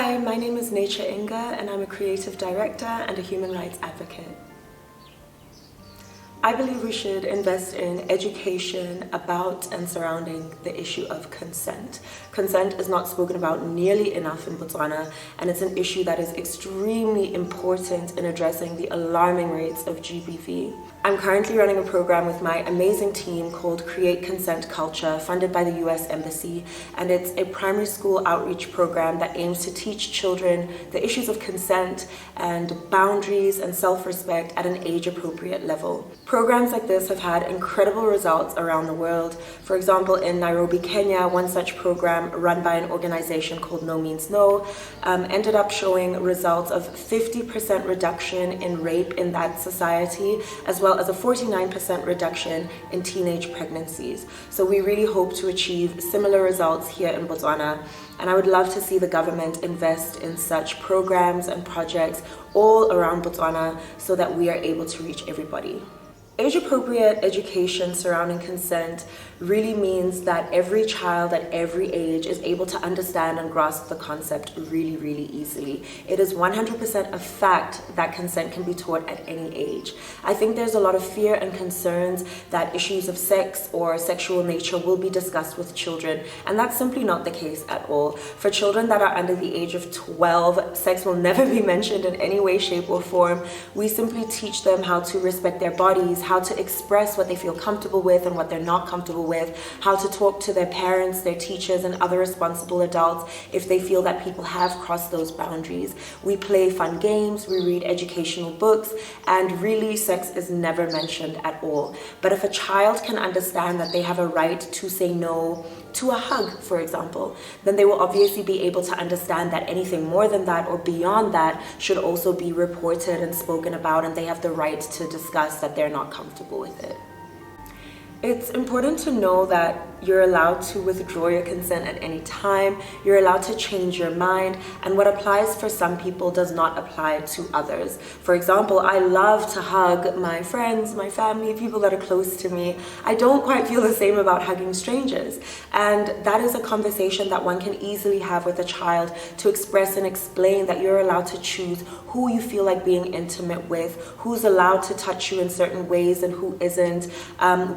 Hi, my name is Nature Inga and I'm a creative director and a human rights advocate. I believe we should invest in education about and surrounding the issue of consent. Consent is not spoken about nearly enough in Botswana, and it's an issue that is extremely important in addressing the alarming rates of GBV. I'm currently running a program with my amazing team called Create Consent Culture, funded by the US Embassy, and it's a primary school outreach program that aims to teach children the issues of consent and boundaries and self-respect at an age-appropriate level. Programs like this have had incredible results around the world. For example, in Nairobi, Kenya, one such program run by an organization called No Means No ended up showing results of 50% reduction in rape in that society, as well as a 49% reduction in teenage pregnancies. So we really hope to achieve similar results here in Botswana, and I would love to see the government invest in such programs and projects all around Botswana so that we are able to reach everybody. Age-appropriate education surrounding consent really means that every child at every age is able to understand and grasp the concept really easily. It is 100% a fact that consent can be taught at any age. I think there's a lot of fear and concerns that issues of sex or sexual nature will be discussed with children, and that's simply not the case at all. For children that are under the age of 12, sex will never be mentioned in any way, shape, or form. We simply teach them how to respect their bodies, how to express what they feel comfortable with and what they're not comfortable with, how to talk to their parents, their teachers, and other responsible adults if they feel that people have crossed those boundaries. We play fun games, we read educational books, and really sex is never mentioned at all. But if a child can understand that they have a right to say no to a hug, for example, then they will obviously be able to understand that anything more than that or beyond that should also be reported and spoken about, and they have the right to discuss that they're not comfortable with it. It's important to know that you're allowed to withdraw your consent at any time, you're allowed to change your mind, and what applies for some people does not apply to others. For example, I love to hug my friends, my family, people that are close to me. I don't quite feel the same about hugging strangers. And that is a conversation that one can easily have with a child to express and explain that you're allowed to choose who you feel like being intimate with, who's allowed to touch you in certain ways and who isn't,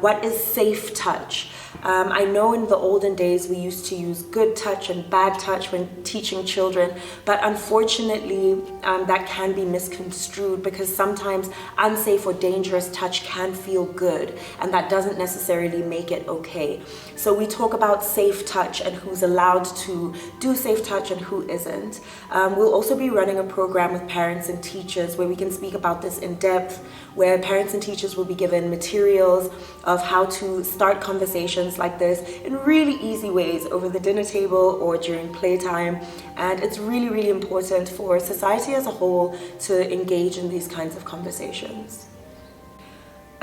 what is safe touch. I know in the olden days we used to use good touch and bad touch when teaching children, but unfortunately that can be misconstrued because sometimes unsafe or dangerous touch can feel good, and that doesn't necessarily make it okay. So we talk about safe touch and who's allowed to do safe touch and who isn't. We'll also be running a program with parents and teachers where we can speak about this in depth, where parents and teachers will be given materials of how to start conversations like this in really easy ways over the dinner table or during playtime. And it's really important for society as a whole to engage in these kinds of conversations.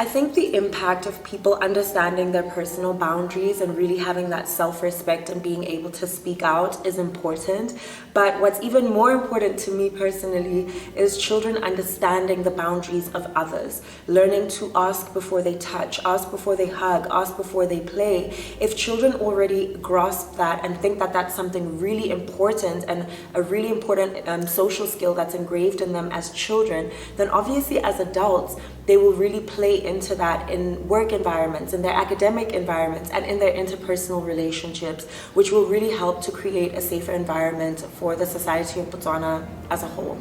I think the impact of people understanding their personal boundaries and really having that self-respect and being able to speak out is important. But what's even more important to me personally is children understanding the boundaries of others, learning to ask before they touch, ask before they hug, ask before they play. If children already grasp that and think that that's something really important and a really important social skill that's engraved in them as children, then obviously as adults, they will really play into that in work environments, in their academic environments, and in their interpersonal relationships, which will really help to create a safer environment for the society of Botswana as a whole.